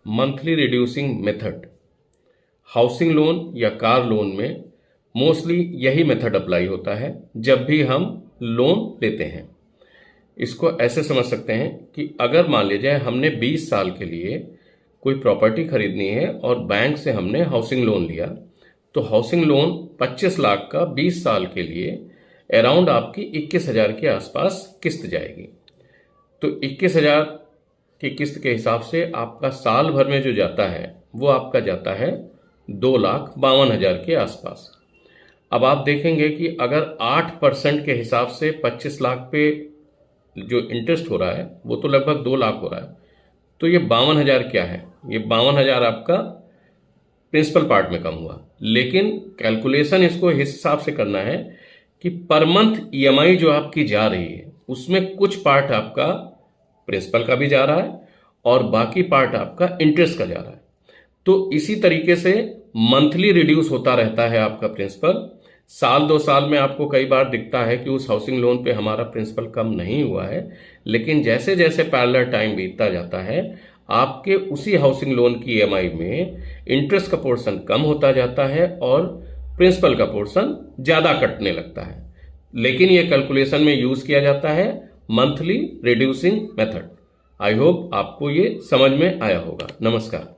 Monthly reducing method. Housing loan या car loan में mostly यही मेथड अप्लाई होता है जब भी हम लोन लेते हैं। इसको ऐसे समझ सकते हैं कि अगर मान लीजिए हमने 20 साल के लिए कोई प्रॉपर्टी खरीदनी है और बैंक से हमने हाउसिंग लोन लिया, तो हाउसिंग लोन 25 लाख का 20 साल के लिए अराउंड आपकी 21,000 के आसपास किस्त जाएगी। तो 21,000 की किस्त के हिसाब से आपका साल भर में जो जाता है वो आपका जाता है 2,52,000 के आसपास। अब आप देखेंगे कि अगर 8% के हिसाब से 25 लाख पे जो इंटरेस्ट हो रहा है वो तो लगभग 2 लाख हो रहा है, तो ये 52,000 क्या है? ये 52,000 आपका प्रिंसिपल पार्ट में कम हुआ। लेकिन कैलकुलेशन इसको इस हिसाब से करना है कि पर मंथ ईएमआई जो आपकी जा रही है उसमें कुछ पार्ट आपका प्रिंसिपल का भी जा रहा है और बाकी पार्ट आपका इंटरेस्ट का जा रहा है। तो इसी तरीके से मंथली रिड्यूस होता रहता है आपका प्रिंसिपल। साल 2 साल में आपको कई बार दिखता है कि उस हाउसिंग लोन पे हमारा प्रिंसिपल कम नहीं हुआ है, लेकिन जैसे जैसे पैरेलल टाइम बीतता जाता है आपके उसी हाउसिंग लोन की ईएमआई में इंटरेस्ट का पोर्शन कम होता जाता है और प्रिंसिपल का पोर्शन ज़्यादा कटने लगता है। लेकिन ये कैलकुलेशन में यूज़ किया जाता है monthly reducing method. I hope आपको ये समझ में आया होगा। नमस्कार।